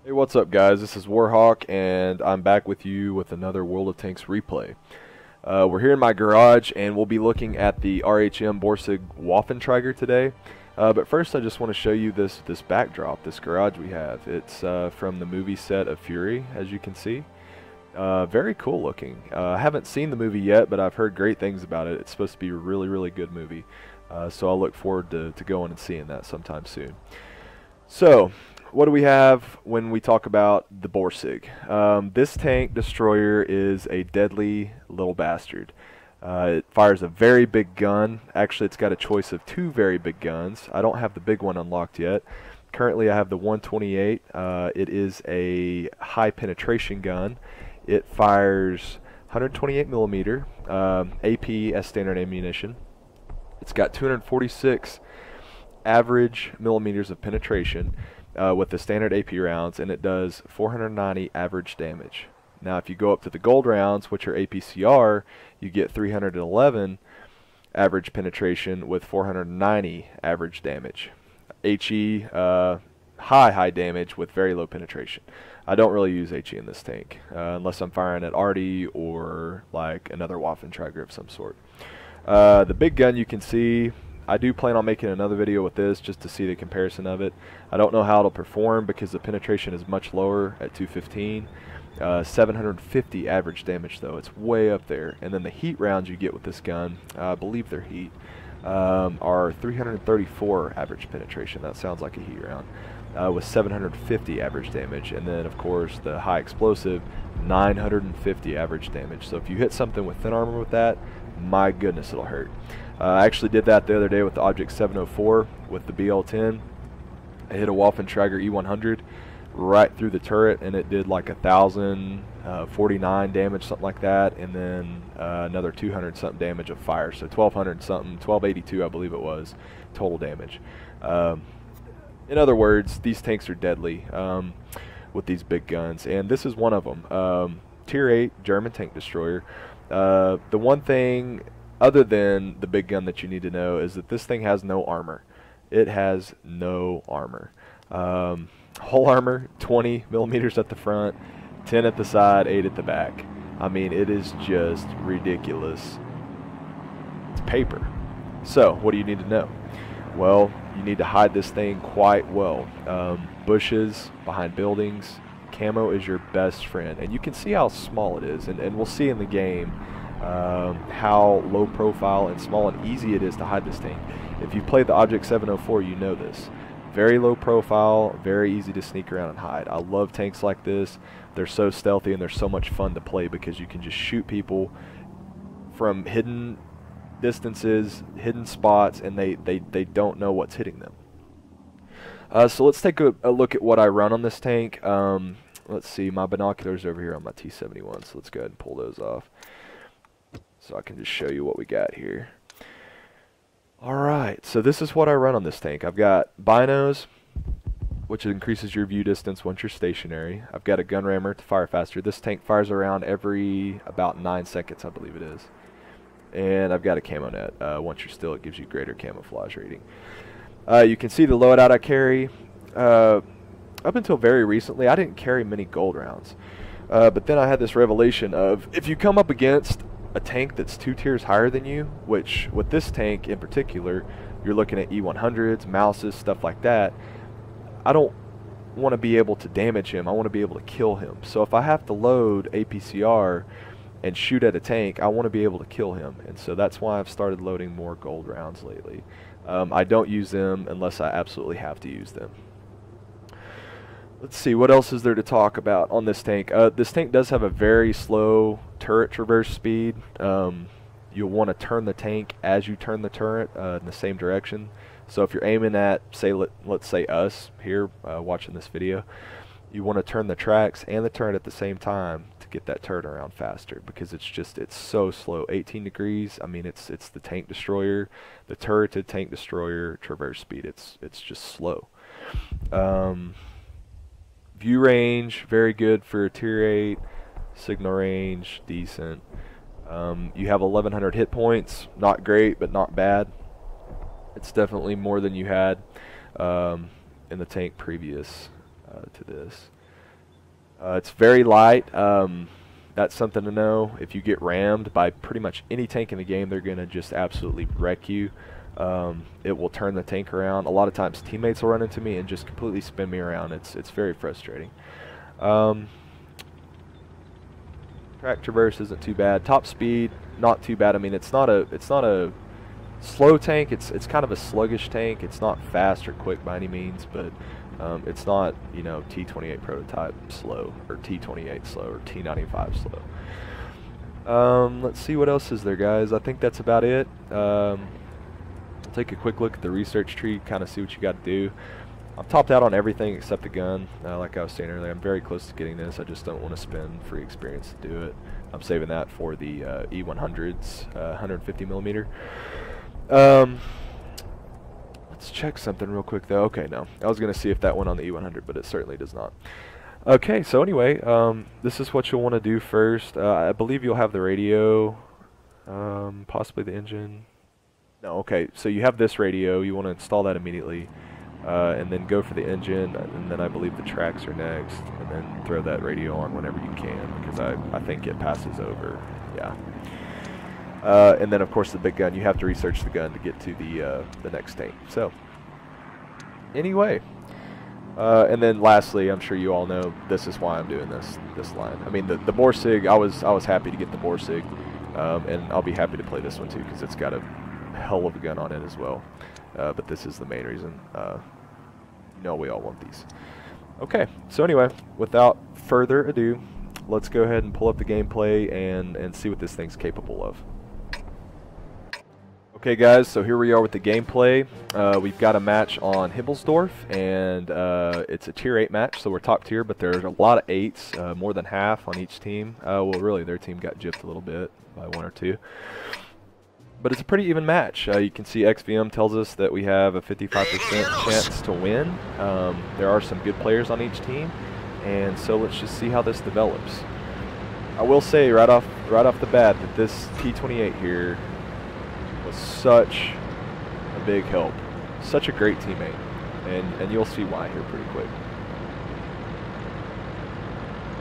Hey, what's up, guys? This is Warhawk, and I'm back with you with another World of Tanks replay. We're here in my garage, and we'll be looking at the Rhm-Borsig Waffenträger today. But first, I just want to show you this backdrop, this garage we have. It's from the movie set of Fury, as you can see. Very cool looking. I haven't seen the movie yet, but I've heard great things about it. It's supposed to be a really, really good movie. So I'll look forward to going and seeing that sometime soon. So, what do we have when we talk about the Borsig? This tank destroyer is a deadly little bastard. It fires a very big gun. Actually, it's got a choice of two very big guns. I don't have the big one unlocked yet. Currently, I have the 128. It is a high penetration gun. It fires 128 millimeter AP as standard ammunition. It's got 246 average millimeters of penetration with the standard AP rounds, and it does 490 average damage. Now if you go up to the gold rounds, which are APCR, you get 311 average penetration with 490 average damage. HE, high damage with very low penetration. I don't really use HE in this tank unless I'm firing at Arty or like another Waffenträger of some sort. The big gun, you can see, I do plan on making another video with this just to see the comparison of it. I don't know how it'll perform because the penetration is much lower at 215. 750 average damage though, it's way up there. And then the heat rounds you get with this gun, I believe they're heat, are 334 average penetration. That sounds like a heat round. With 750 average damage, and then of course the high explosive, 950 average damage. So if you hit something with thin armor with that, my goodness, it'll hurt. I actually did that the other day with the Object 704 with the BL10. I hit a Waffenträger E100 right through the turret, and it did like 1,049 damage, something like that, and then another 200 something damage of fire. So 1,200 something, 1,282 I believe it was, total damage. In other words, these tanks are deadly with these big guns, and this is one of them. Tier 8 German tank destroyer. The one thing other than the big gun that you need to know is that this thing has no armor. It has no armor. Whole armor, 20 millimeters at the front, 10 at the side, 8 at the back. I mean, it is just ridiculous. It's paper. So, what do you need to know? Well, you need to hide this thing quite well. Bushes, behind buildings, camo is your best friend. And you can see how small it is, and we'll see in the game how low profile and small and easy it is to hide this thing. If you've played the Object 704, you know this. Very low profile, very easy to sneak around and hide. I love tanks like this. They're so stealthy and they're so much fun to play because you can just shoot people from hidden distances, hidden spots, and they don't know what's hitting them. So let's take a look at what I run on this tank. Let's see, my binoculars over here on my T71, so let's go ahead and pull those off so I can just show you what we got here. Alright, so this is what I run on this tank. I've got binos, which increases your view distance once you're stationary. I've got a gun rammer to fire faster. This tank fires around every about 9 seconds, I believe it is. And I've got a camo net. Once you're still, it gives you greater camouflage rating. You can see the loadout I carry. Up until very recently, I didn't carry many gold rounds. But then I had this revelation of, if you come up against a tank that's 2 tiers higher than you, which with this tank in particular, you're looking at E100s, mouses, stuff like that, I don't want to be able to damage him. I want to be able to kill him. So if I have to load APCR and shoot at a tank, I want to be able to kill him. And so that's why I've started loading more gold rounds lately. I don't use them unless I absolutely have to use them. Let's see, what else is there to talk about on this tank? This tank does have a very slow turret traverse speed. You'll want to turn the tank as you turn the turret in the same direction. So if you're aiming at, say, let's say us here watching this video, you want to turn the tracks and the turret at the same time to get that turret around faster, because it's so slow. 18 degrees, I mean, it's the tank destroyer, the turreted tank destroyer traverse speed. It's just slow. View range, very good for tier 8. Signal range, decent. You have 1,100 hit points. Not great, but not bad. It's definitely more than you had in the tank previous to this. It's very light. That's something to know. If you get rammed by pretty much any tank in the game, they're going to just absolutely wreck you. It will turn the tank around. A lot of times teammates will run into me and just completely spin me around. It's very frustrating. Track traverse isn't too bad. Top speed, not too bad. I mean, it's not a slow tank. It's kind of a sluggish tank. It's not fast or quick by any means, but it's not, you know, T28 prototype slow, or T28 slow, or T95 slow. Let's see what else is there, guys. I think that's about it. Take a quick look at the research tree, kind of see what you got to do. I've topped out on everything except the gun. Like I was saying earlier, I'm very close to getting this. I just don't want to spend free experience to do it. I'm saving that for the E100s, 150 millimeter. Let's check something real quick though. Okay, no. I was going to see if that went on the E100, but it certainly does not. Okay, so anyway, this is what you'll want to do first. I believe you'll have the radio, possibly the engine. No, okay, so you have this radio. You want to install that immediately. And then go for the engine, and then I believe the tracks are next, and then throw that radio on whenever you can, because I think it passes over, yeah. And then of course the big gun, you have to research the gun to get to the next tank. So, anyway, and then lastly, I'm sure you all know, this is why I'm doing this line. I mean, the Borsig, I was happy to get the Borsig, and I'll be happy to play this one too, because it's got a hell of a gun on it as well. But this is the main reason. No, we all want these. Okay, so anyway, without further ado, let's go ahead and pull up the gameplay and see what this thing's capable of. Okay guys, so here we are with the gameplay. We've got a match on Himmelsdorf, and it's a tier 8 match, so we're top tier, but there's a lot of 8s, more than half on each team. Well, really, their team got gypped a little bit by 1 or 2. But it's a pretty even match. You can see XVM tells us that we have a 55% chance to win. There are some good players on each team, and so let's just see how this develops. I will say right off the bat that this T28 here was such a big help, such a great teammate, and you'll see why here pretty quick.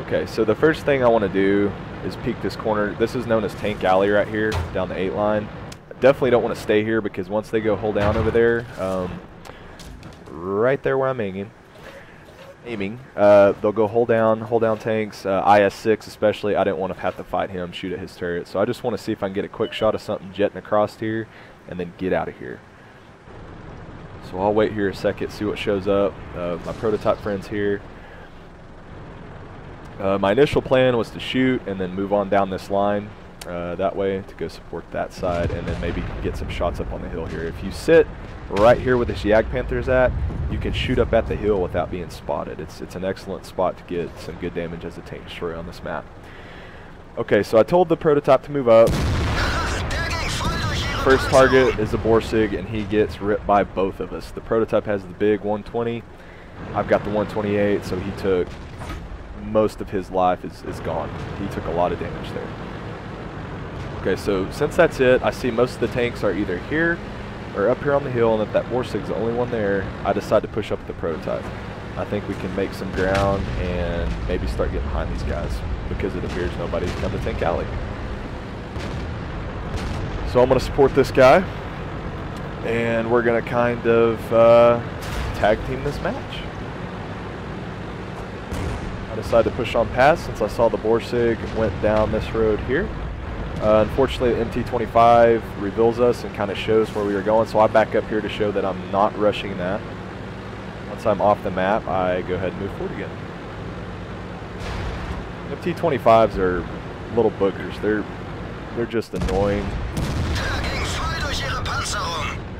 Okay, so the first thing I want to do is peek this corner. This is known as Tank Alley right here, down the 8 line. Definitely don't want to stay here, because once they go hold down over there, right there where I'm aiming, they'll go hold down tanks, IS-6 especially. I didn't want to have to fight him, shoot at his turret, so I just want to see if I can get a quick shot of something jetting across here, and then get out of here. So I'll wait here a second, see what shows up. My prototype friend's here. My initial plan was to shoot and then move on down this line. That way to go support that side, and then maybe get some shots up on the hill here. If you sit right here where this Jagdpanther's at, you can shoot up at the hill without being spotted. It's an excellent spot to get some good damage as a tank destroyer on this map. Okay, so I told the prototype to move up. First target is the Borsig, and he gets ripped by both of us. The prototype has the big 120. I've got the 128, so he took most of his life is gone. He took a lot of damage there. Okay, so since that's it, I see most of the tanks are either here or up here on the hill, and if that Borsig's the only one there, I decide to push up the prototype. I think we can make some ground and maybe start getting behind these guys, because it appears nobody's come to Tank Alley. So I'm going to support this guy, and we're going to kind of tag team this match. I decided to push on past since I saw the Borsig went down this road here. Unfortunately, the MT25 reveals us and kind of shows where we were going, so I back up here to show that I'm not rushing that. Once I'm off the map, I go ahead and move forward again. MT25s are little boogers. They're just annoying.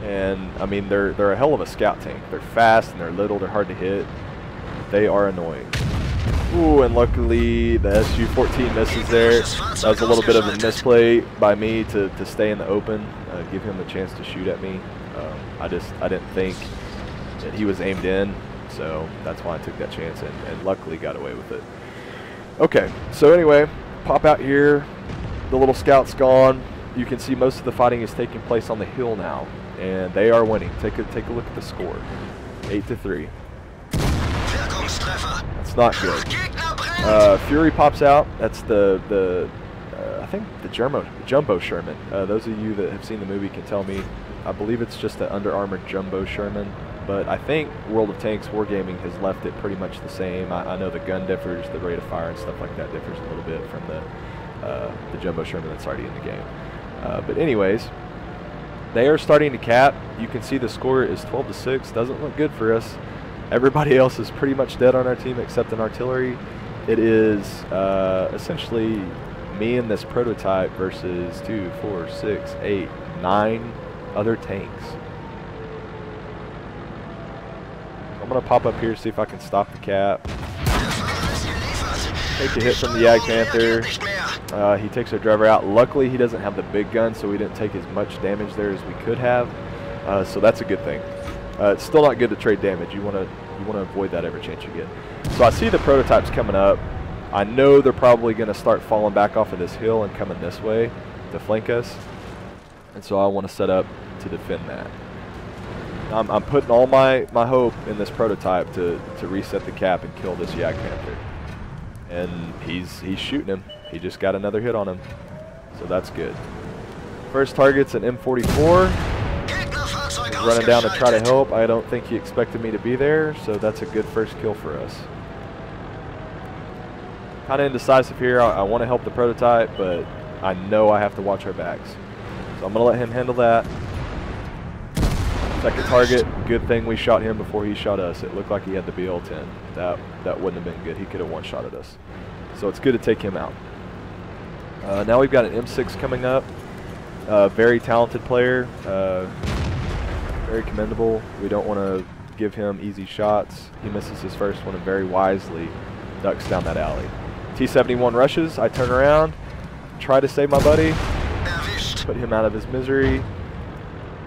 And I mean, they're a hell of a scout tank. They're fast and they're little. They're hard to hit. They are annoying. Ooh, and luckily the SU-14 misses there. That was a little bit of a misplay by me to stay in the open, give him the chance to shoot at me. I didn't think that he was aimed in, so that's why I took that chance and luckily got away with it. Okay, so anyway, pop out here. The little scout's gone. You can see most of the fighting is taking place on the hill now, and they are winning. Take a look at the score, 8-3. That's not good. Fury pops out. That's I think the Jumbo Sherman. Those of you that have seen the movie can tell me. I believe it's just an Under Armour Jumbo Sherman, but I think World of Tanks Wargaming has left it pretty much the same. I know the gun differs, the rate of fire and stuff like that differs a little bit from the Jumbo Sherman that's already in the game. But anyways, they are starting to cap. You can see the score is 12-6. Doesn't look good for us. Everybody else is pretty much dead on our team except an artillery. It is essentially me and this prototype versus 2, 4, 6, 8, 9 other tanks. I'm going to pop up here, see if I can stop the cap. Take a hit from the Jagdpanther. He takes our driver out. Luckily, he doesn't have the big gun, so we didn't take as much damage there as we could have. So that's a good thing. It's still not good to trade damage. You want to avoid that every chance you get. So I see the prototypes coming up. I know they're probably going to start falling back off of this hill and coming this way to flank us. And so I want to set up to defend that. I'm putting all my hope in this prototype to reset the cap and kill this Jagdpanther. And he's shooting him. He just got another hit on him. So that's good. First target's an M44. He's running down to try to help. I don't think he expected me to be there, so that's a good first kill for us. Kind of indecisive here. I want to help the prototype, but I know I have to watch our backs. So I'm going to let him handle that. Second target, good thing we shot him before he shot us. It looked like he had the BL-10. That wouldn't have been good. He could have one-shotted us. So it's good to take him out. Now we've got an M6 coming up. Very talented player. Very commendable. We don't want to give him easy shots. He misses his first one and very wisely ducks down that alley. T-71 rushes. I turn around, try to save my buddy, put him out of his misery,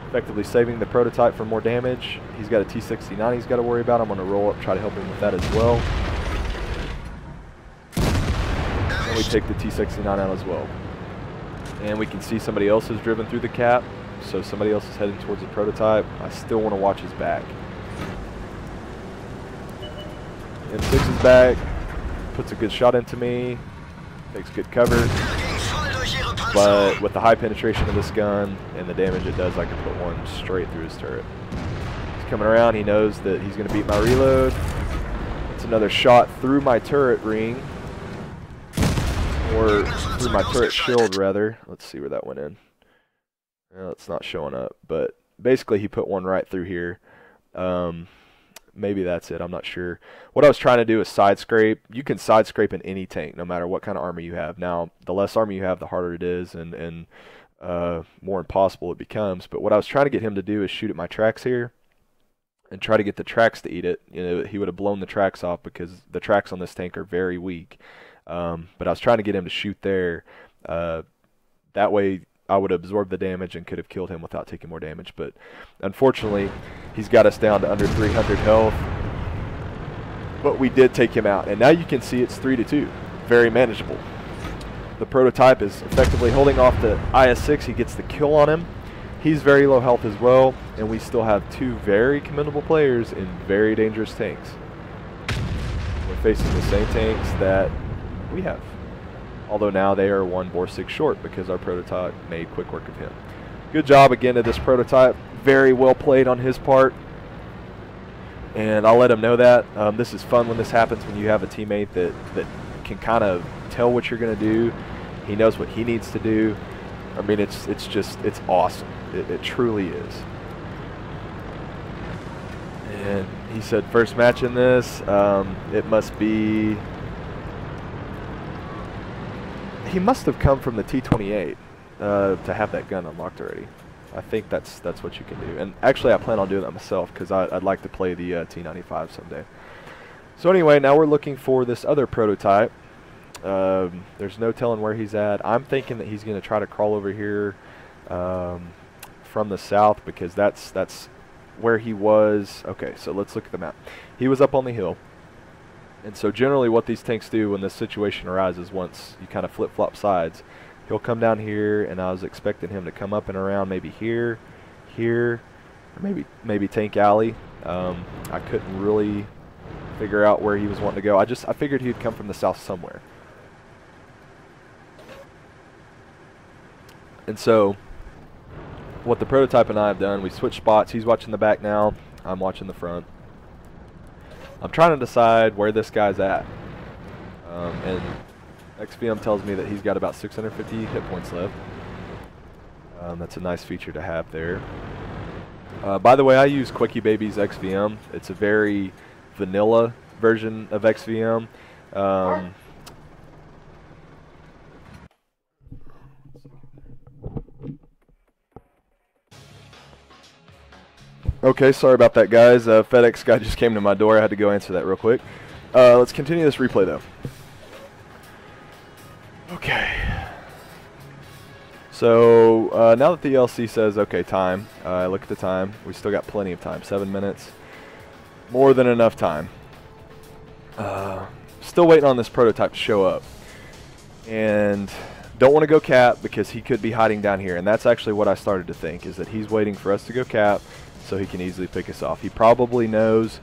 effectively saving the prototype for more damage. He's got a T-69 he's got to worry about. I'm going to roll up, try to help him with that as well. And we take the T-69 out as well. And we can see somebody else has driven through the cap, so somebody else is heading towards the prototype. I still want to watch his back. M6 is back, puts a good shot into me, takes good cover. But with the high penetration of this gun and the damage it does, I can put one straight through his turret. He's coming around, he knows that he's going to beat my reload. It's another shot through my turret ring. Or through my turret shield, rather. Let's see where that went in. Well, it's not showing up, but basically he put one right through here. Maybe that's it, I'm not sure. What I was trying to do is side scrape. You can side scrape in any tank, no matter what kind of armor you have. Now, the less armor you have, the harder it is, and more impossible it becomes. But what I was trying to get him to do is shoot at my tracks here, and try to get the tracks to eat it. You know, he would have blown the tracks off because the tracks on this tank are very weak. But I was trying to get him to shoot there. That way I would absorb the damage and could have killed him without taking more damage. But unfortunately, he's got us down to under 300 health. But we did take him out. And now you can see it's 3-2. Very manageable. The prototype is effectively holding off the IS-6. He gets the kill on him. He's very low health as well. And we still have two very commendable players in very dangerous tanks. We're facing the same tanks that we have. Although now they are one Borsig short because our prototype made quick work of him. Good job again of this prototype. Very well played on his part. And I'll let him know that. This is fun when this happens, when you have a teammate that can kind of tell what you're going to do. He knows what he needs to do. I mean, it's awesome. It truly is. And he said first match in this. It must be... He must have come from the T-28 to have that gun unlocked already. I think that's what you can do. And actually, I plan on doing that myself because I'd like to play the T-95 someday. So anyway, now we're looking for this other prototype. There's no telling where he's at. I'm thinking that he's going to try to crawl over here from the south because that's where he was. Okay, so let's look at the map. He was up on the hill. And so generally what these tanks do when this situation arises, once you kind of flip-flop sides, he'll come down here, and I was expecting him to come up and around maybe here, or maybe Tank Alley. I couldn't really figure out where he was wanting to go. I figured he'd come from the south somewhere. And so what the prototype and I have done, we switched spots. He's watching the back now. I'm watching the front. I'm trying to decide where this guy's at. And XVM tells me that he's got about 650 hit points left. That's a nice feature to have there. By the way, I use Quickie Baby's XVM. It's a very vanilla version of XVM. Okay, sorry about that, guys. FedEx guy just came to my door. I had to go answer that real quick. Let's continue this replay, though. Okay. So now that the LC says, okay, time, look at the time. We still got plenty of time. 7 minutes. More than enough time. Still waiting on this prototype to show up. And don't want to go cap because he could be hiding down here. And that's actually what I started to think, is that he's waiting for us to go cap so he can easily pick us off. He probably knows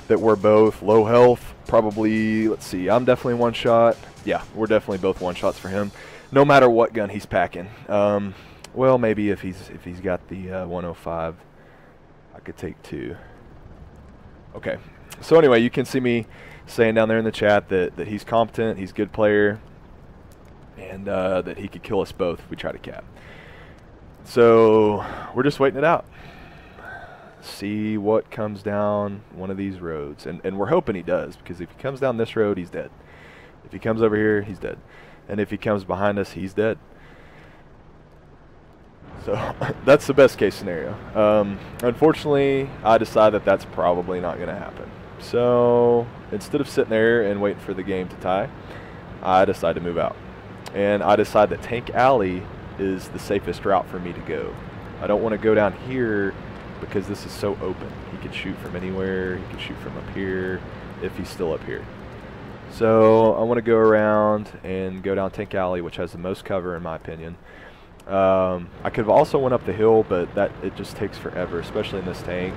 that we're both low health. Probably, let's see, I'm definitely one shot. Yeah, we're definitely both one shots for him, no matter what gun he's packing. Well, maybe if he's got the 105, I could take 2. Okay, so anyway, you can see me saying down there in the chat that he's competent, he's a good player, and that he could kill us both if we try to cap. So we're just waiting it out. See what comes down one of these roads. And we're hoping he does, because if he comes down this road, he's dead. If he comes over here, he's dead. And if he comes behind us, he's dead. So that's the best case scenario. Unfortunately, I decide that that's probably not going to happen. So instead of sitting there and waiting for the game to tie, I decide to move out. And I decide that Tank Alley is the safest route for me to go. I don't want to go down here because this is so open. He could shoot from anywhere. He could shoot from up here if he's still up here. So I want to go around and go down Tank Alley, which has the most cover in my opinion. I could have also went up the hill, but it just takes forever, especially in this tank.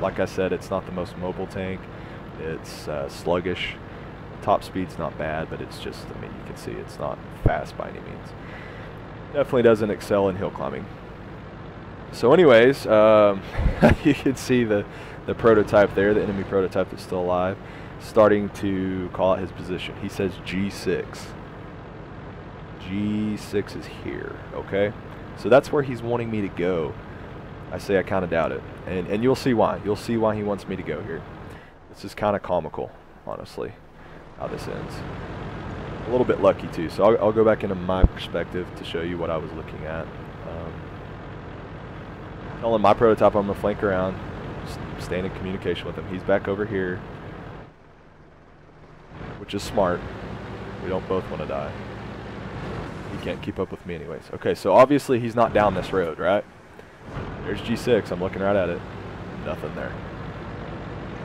Like I said, it's not the most mobile tank. It's sluggish. Top speed's not bad, but it's just, I mean, you can see it's not fast by any means. Definitely doesn't excel in hill climbing. So anyways, you can see the prototype there, the enemy prototype that's still alive, starting to call out his position. He says G6. G6 is here, okay? So that's where he's wanting me to go. I say I kind of doubt it. And you'll see why. You'll see why he wants me to go here. This is kind of comical, honestly, how this ends. A little bit lucky, too. So I'll go back into my perspective to show you what I was looking at. Telling my prototype I'm going to flank around, staying in communication with him. He's back over here, which is smart. We don't both want to die. He can't keep up with me anyways. Okay, so obviously he's not down this road, right? There's G6. I'm looking right at it. Nothing there.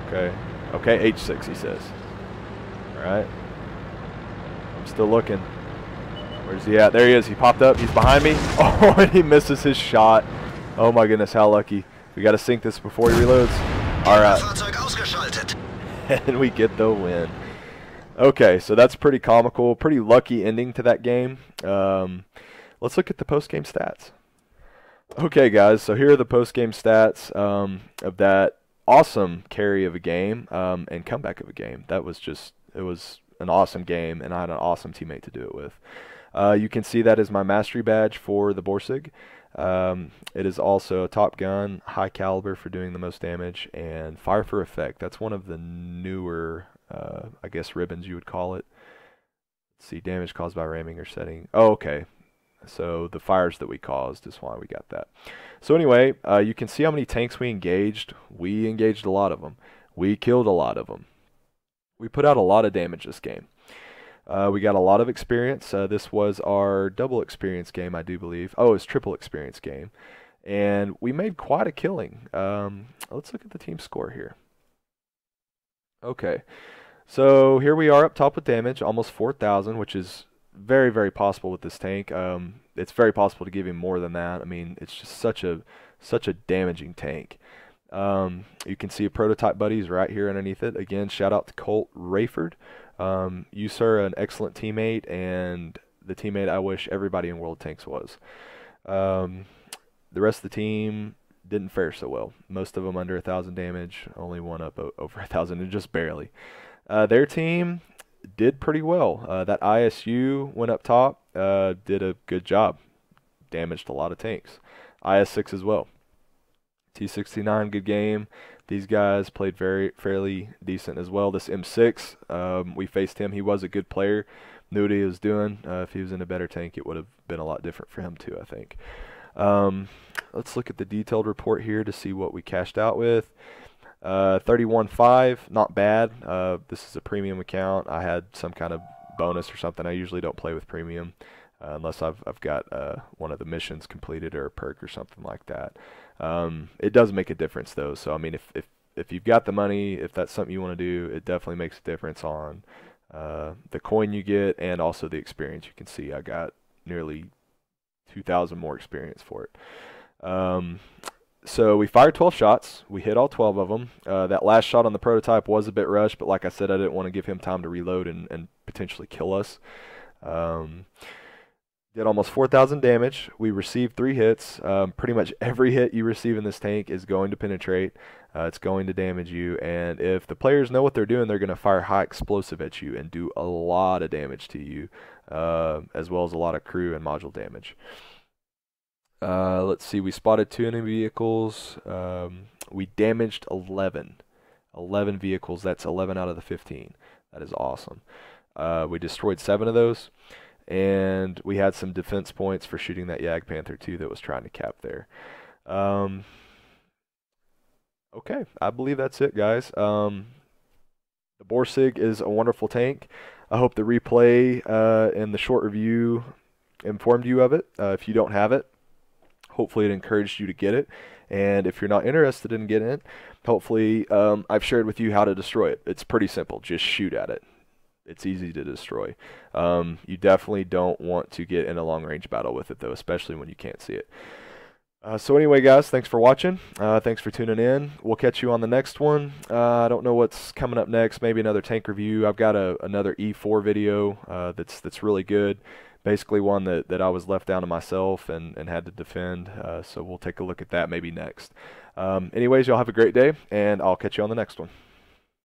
Okay. Okay, H6, he says. All right. I'm still looking. Where's he at? There he is. He popped up. He's behind me. Oh, and he misses his shot. Oh my goodness, how lucky. We got to sink this before he reloads. All right. And we get the win. Okay, so that's pretty comical. Pretty lucky ending to that game. Let's look at the post-game stats. Okay, guys, so here are the post-game stats of that awesome carry of a game and comeback of a game. That was just, it was an awesome game, and I had an awesome teammate to do it with. You can see that is my mastery badge for the Borsig. It is also a Top Gun, high caliber for doing the most damage, and fire for effect. That's one of the newer, I guess, ribbons you would call it. Let's see, damage caused by ramming or setting. Oh, okay. So the fires that we caused is why we got that. So anyway, you can see how many tanks we engaged. We engaged a lot of them. We killed a lot of them. We put out a lot of damage this game. We got a lot of experience. This was our double experience game, I do believe. Oh, it's triple experience game. And we made quite a killing. Let's look at the team score here. Okay. So here we are up top with damage, almost 4,000, which is very, very possible with this tank. It's very possible to give him more than that. I mean, it's just such a damaging tank. You can see a prototype buddies right here underneath it. Again, shout out to Colt Rayford. You, sir, an excellent teammate, and the teammate I wish everybody in World of Tanks was. The rest of the team didn't fare so well. Most of them under 1,000 damage, only one up over 1,000, and just barely. Their team did pretty well. That ISU went up top, did a good job. Damaged a lot of tanks. IS-6 as well. T-69, good game. These guys played fairly decent as well. This M6, we faced him. He was a good player. Knew what he was doing. If he was in a better tank, it would have been a lot different for him too, I think. Let's look at the detailed report here to see what we cashed out with. 31.5, not bad. This is a premium account. I had some kind of bonus or something. I usually don't play with premium unless I've got one of the missions completed or a perk or something like that. It does make a difference though. So I mean, if you've got the money, if that's something you want to do, it definitely makes a difference on the coin you get and also the experience. You can see I got nearly 2,000 more experience for it. So we fired 12 shots. We hit all 12 of them. That last shot on the prototype was a bit rushed, but like I said, I didn't want to give him time to reload and potentially kill us. Did almost 4,000 damage. We received 3 hits. Pretty much every hit you receive in this tank is going to penetrate. It's going to damage you, and if the players know what they're doing, they're going to fire high explosive at you and do a lot of damage to you, as well as a lot of crew and module damage. Let's see, we spotted 2 enemy vehicles. We damaged 11 vehicles. That's 11 out of the 15. That is awesome. We destroyed 7 of those, and we had some defense points for shooting that Jagdpanther 2 that was trying to cap there. Okay, I believe that's it, guys. The Borsig is a wonderful tank. I hope the replay and the short review informed you of it. If you don't have it, hopefully it encouraged you to get it. And if you're not interested in getting it, hopefully I've shared with you how to destroy it. It's pretty simple. Just shoot at it. It's easy to destroy. You definitely don't want to get in a long-range battle with it, though, especially when you can't see it. So anyway, guys, thanks for watching. Thanks for tuning in. We'll catch you on the next one. I don't know what's coming up next. Maybe another tank review. I've got another E4 video that's really good. Basically one that I was left down to myself and had to defend. So we'll take a look at that maybe next. Anyways, y'all have a great day, and I'll catch you on the next one.